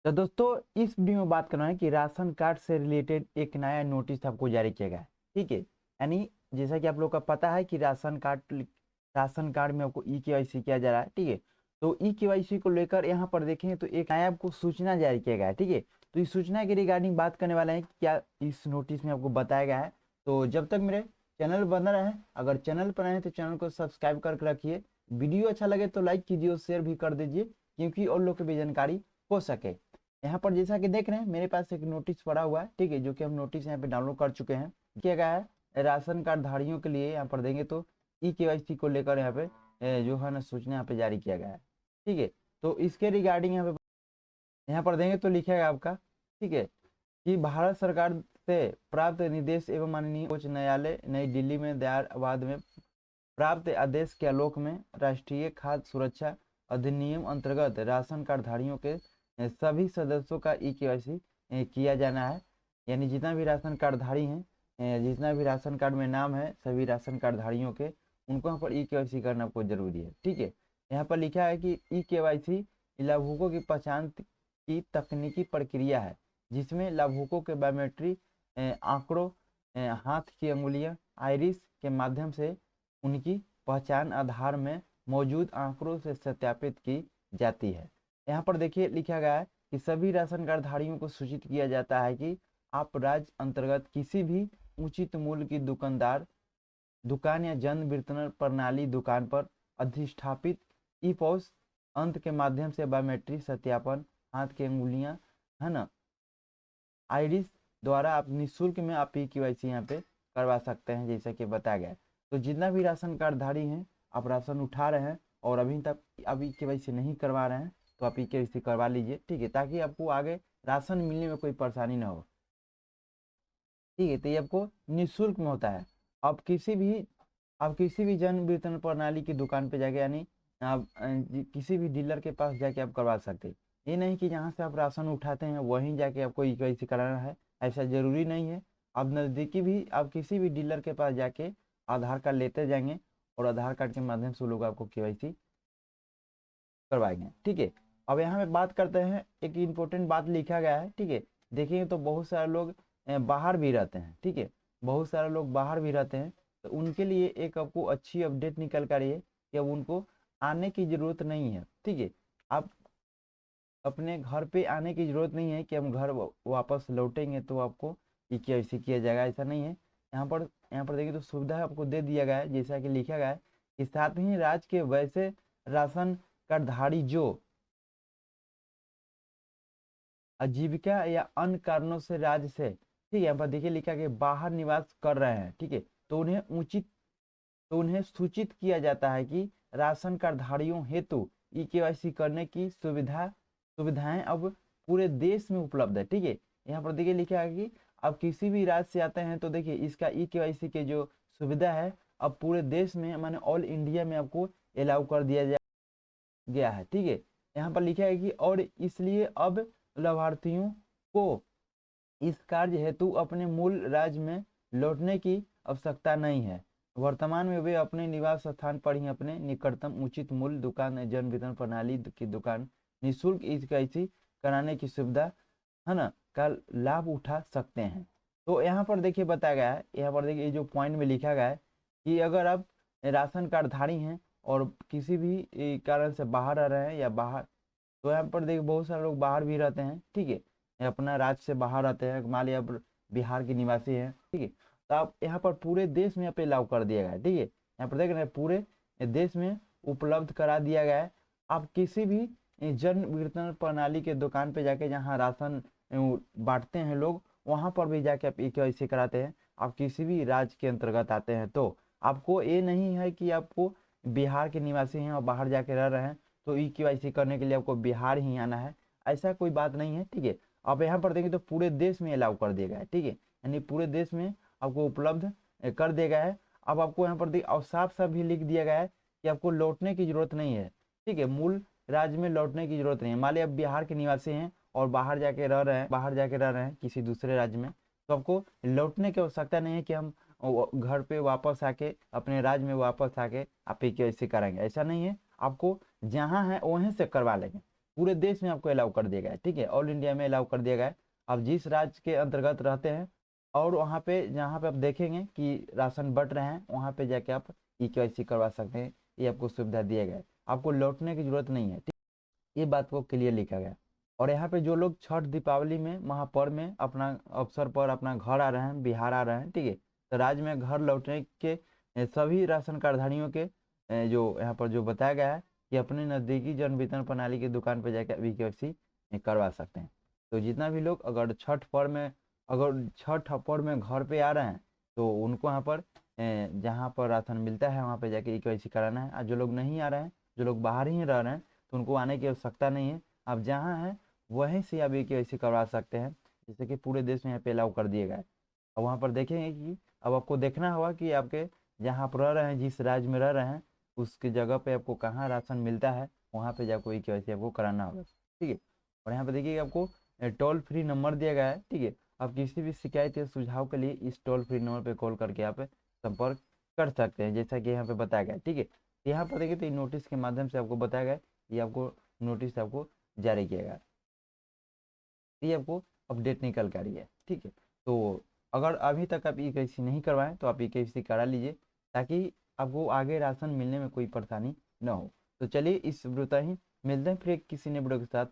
तो दोस्तों इस वीडियो में बात करना है कि राशन कार्ड से रिलेटेड एक नया नोटिस आपको जारी किया गया है। ठीक है, यानी जैसा कि आप लोग का पता है कि राशन कार्ड में आपको ई केवाईसी किया जा रहा है। ठीक है, तो ई केवाईसी को लेकर यहाँ पर देखेंगे तो एक नया आपको सूचना जारी किया गया है। ठीक है, तो इस सूचना के रिगार्डिंग बात करने वाले हैं कि क्या इस नोटिस में आपको बताया गया है। तो जब तक मेरे चैनल बन रहे हैं, अगर चैनल पर आए तो चैनल को सब्सक्राइब करके रखिए। वीडियो अच्छा लगे तो लाइक कीजिए और शेयर भी कर दीजिए, क्योंकि और लोग को भी जानकारी हो सके। यहाँ पर जैसा कि देख रहे हैं मेरे पास एक नोटिस पड़ा हुआ है। ठीक है, जो कि हम नोटिस यहाँ पे डाउनलोड कर चुके हैं। किया गया है राशन कार्ड धारियों के लिए, यहाँ पर देंगे तो ई केवाईसी को लेकर यहाँ पे जो है ना सूचना यहाँ पे जारी किया गया है। ठीक है, तो इसके रिगार्डिंग यहाँ पर देंगे तो लिखेगा आपका। ठीक है, कि भारत सरकार से प्राप्त निर्देश एवं माननीय उच्च न्यायालय नई दिल्ली में दायर में प्राप्त आदेश के आलोक में राष्ट्रीय खाद्य सुरक्षा अधिनियम अंतर्गत राशन कार्ड धारियों के सभी सदस्यों का ई केवाईसी किया जाना है। यानी जितना भी राशन कार्ड धारी हैं, जितना भी राशन कार्ड में नाम है, सभी राशन कार्ड धारियों के उनको यहाँ पर ई केवाईसी करना आपको जरूरी है। ठीक है, यहाँ पर लिखा है कि ई केवाईसी लाभुकों की पहचान की तकनीकी प्रक्रिया है, जिसमें लाभुकों के बायोमेट्रिक आंकड़ों, हाथ की अंगुलियां, आइरिस के माध्यम से उनकी पहचान आधार में मौजूद आंकड़ों से सत्यापित की जाती है। यहाँ पर देखिए लिखा गया है कि सभी राशन कार्ड धारियों को सूचित किया जाता है कि आप राज्य अंतर्गत किसी भी उचित मूल्य की दुकान या जन वितरण प्रणाली दुकान पर अधिष्ठापित ई पॉस अंत के माध्यम से बायोमेट्रिक सत्यापन, हाथ की अंगुलियां, है ना, आईरिस द्वारा आप निःशुल्क में आप ई केवाईसी यहाँ पे करवा सकते हैं, जैसा कि बताया गया है। तो जितना भी राशन कार्ड धारी हैं, आप राशन उठा रहे हैं और अभी तक ई केवाईसी नहीं करवा रहे हैं, तो आप ई केवाईसी करवा लीजिए। ठीक है, ताकि आपको आगे राशन मिलने में कोई परेशानी ना हो। ठीक है, तो ये आपको निःशुल्क में होता है। आप किसी भी जन वितरण प्रणाली की दुकान पे जाके, यानी आप किसी भी डीलर के पास जाके आप करवा सकते हैं। ये नहीं कि जहाँ से आप राशन उठाते हैं वहीं जाके आपको ई केवाईसी कराना है, ऐसा जरूरी नहीं है। आप नज़दीकी भी आप किसी भी डीलर के पास जाके आधार कार्ड लेते जाएंगे और आधार कार्ड के माध्यम से वो लोग आपको केवाईसी करवाएंगे। ठीक है, अब यहाँ पे बात करते हैं, एक इम्पोर्टेंट बात लिखा गया है। ठीक है, देखिए तो बहुत सारे लोग बाहर भी रहते हैं। ठीक है, बहुत सारे लोग बाहर भी रहते हैं, तो उनके लिए एक आपको अच्छी अपडेट निकल कर रही है कि अब उनको आने की ज़रूरत नहीं है। ठीक है, आप अपने घर पे आने की ज़रूरत नहीं है कि हम घर वापस लौटेंगे तो आपको ई केवाईसी किया जाएगा, ऐसा नहीं है। यहाँ पर देखिए तो सुविधा आपको दे दिया गया है, जैसा कि लिखा गया है कि साथ ही राज्य के वैसे राशन कार्डधारी जो आजीविका या अन्य कारणों से राज्य से, ठीक है, यहाँ पर देखिए लिखा है कि बाहर निवास कर रहे हैं। ठीक है, तो उन्हें सूचित किया जाता है कि राशन कार्डधारियों हेतु ई केवाईसी करने की सुविधाएं अब पूरे देश में उपलब्ध है। ठीक है, यहाँ पर देखिए लिखा है कि अब किसी भी राज्य से आते हैं तो देखिए इसका ई केवाईसी के जो सुविधा है अब पूरे देश में, माने ऑल इंडिया में आपको अलाउ कर दिया गया है। ठीक है, यहाँ पर लिखा है कि और इसलिए अब लाभार्थियों को इस कार्य हेतु अपने मूल राज्य में लौटने की आवश्यकता नहीं है। वर्तमान में वे अपने निवास स्थान पर ही अपने निकटतम उचित मूल्य दुकान, जन वितरण प्रणाली की दुकान निःशुल्क ई केवाईसी कराने की सुविधा, है ना, का लाभ उठा सकते हैं। तो यहाँ पर देखिए बताया गया है, यहाँ पर देखिए जो पॉइंट में लिखा गया है कि अगर आप राशन कार्ड धारी हैं और किसी भी कारण से बाहर रह रहे हैं या बाहर, तो यहाँ पर देखिए बहुत सारे लोग बाहर भी रहते हैं। ठीक है, ये अपना राज्य से बाहर रहते हैं, मान लिया आप बिहार के निवासी हैं। ठीक है, तो आप यहाँ पर पूरे देश में यहाँ पे लागू कर दिया गया है। ठीक है, यहाँ पर देख रहे हैं पूरे देश में उपलब्ध करा दिया गया है। आप किसी भी जन वितरण प्रणाली के दुकान पे जाके, जहाँ राशन बांटते हैं लोग, वहाँ पर भी जाके आप ई केवाईसी कराते हैं। आप किसी भी राज्य के अंतर्गत आते हैं तो आपको ये नहीं है कि आपको बिहार के निवासी हैं और बाहर जाके रह रहे हैं तो ई केवाईसी करने के लिए आपको बिहार ही आना है, ऐसा कोई बात नहीं है। ठीक है, आप यहाँ पर देखें तो पूरे देश में अलाउ कर दिया गया है। ठीक है, यानी पूरे देश में आपको उपलब्ध कर दिया गया है। अब आपको यहाँ पर और साफ साफ भी लिख दिया गया है कि आपको लौटने की जरूरत नहीं है। ठीक है, मूल राज्य में लौटने की जरूरत नहीं है। मान लिया आप बिहार के निवासी हैं और बाहर जाके रह रहे हैं किसी दूसरे राज्य में, तो आपको लौटने की आवश्यकता नहीं है कि हम घर पे वापस आके अपने राज्य में वापस आके आप ई केवाईसी कराएंगे, ऐसा नहीं है। आपको जहाँ है वहीं से करवा लेंगे। पूरे देश में आपको अलाउ कर दिया गया है, ठीक है, ऑल इंडिया में अलाउ कर दिया गया है। आप जिस राज्य के अंतर्गत रहते हैं और वहाँ पे जहाँ पे आप देखेंगे कि राशन बट रहे हैं, वहाँ पे जाके आप ई-केवाईसी करवा सकते हैं। ये आपको सुविधा दिया गया है, आपको लौटने की जरूरत नहीं है, ठीक, ये बात को क्लियर लिखा गया। और यहाँ पे जो लोग छठ दीपावली में महापर्व में अपना अवसर पर अपना घर आ रहे हैं, बिहार आ रहे हैं, ठीक है, तो राज्य में घर लौटने के सभी राशन कार्डधारियों के जो यहाँ पर जो बताया गया है कि अपने नज़दीकी जन वितरण प्रणाली की दुकान पर जाकर ई-केवाईसी करवा सकते हैं। तो जितना भी लोग अगर छठ पर्व में घर पे आ रहे हैं तो उनको यहाँ पर जहाँ पर राशन मिलता है वहाँ पे जाके ई-केवाईसी कराना है। और जो लोग नहीं आ रहे हैं, जो लोग बाहर ही रह रहे हैं, तो उनको आने की आवश्यकता नहीं है। आप जहाँ हैं वहीं से आप ई-केवाईसी करवा सकते हैं, जैसे कि पूरे देश में यहाँ पे अलाउ कर दिए गए। अब वहाँ पर देखेंगे कि अब आपको देखना होगा कि आपके जहाँ आप रह रहे हैं, जिस राज्य में रह रहे हैं, उसकी जगह पे आपको कहाँ राशन मिलता है, वहाँ पे जाकर ई-केवाईसी आपको कराना होगा, ठीक है। और यहाँ पे देखिए आपको टोल फ्री नंबर दिया गया है, ठीक है। आप किसी भी शिकायत या सुझाव के लिए इस टोल फ्री नंबर पे कॉल करके आप संपर्क कर सकते हैं, जैसा कि यहाँ पे बताया गया है, ठीक है। यहाँ पर देखिए तो नोटिस के माध्यम से आपको बताया गया है, ये आपको नोटिस आपको जारी किया गया, ये आपको अपडेट निकल कर रही है, ठीक है। तो अगर अभी तक आप ई-केवाईसी नहीं करवाएं तो आप ई-केवाईसी करा लीजिए, ताकि आपको आगे राशन मिलने में कोई परेशानी ना हो। तो चलिए इस वीडियो तक ही मिलते हैं फिर किसी नए वीडियो के साथ।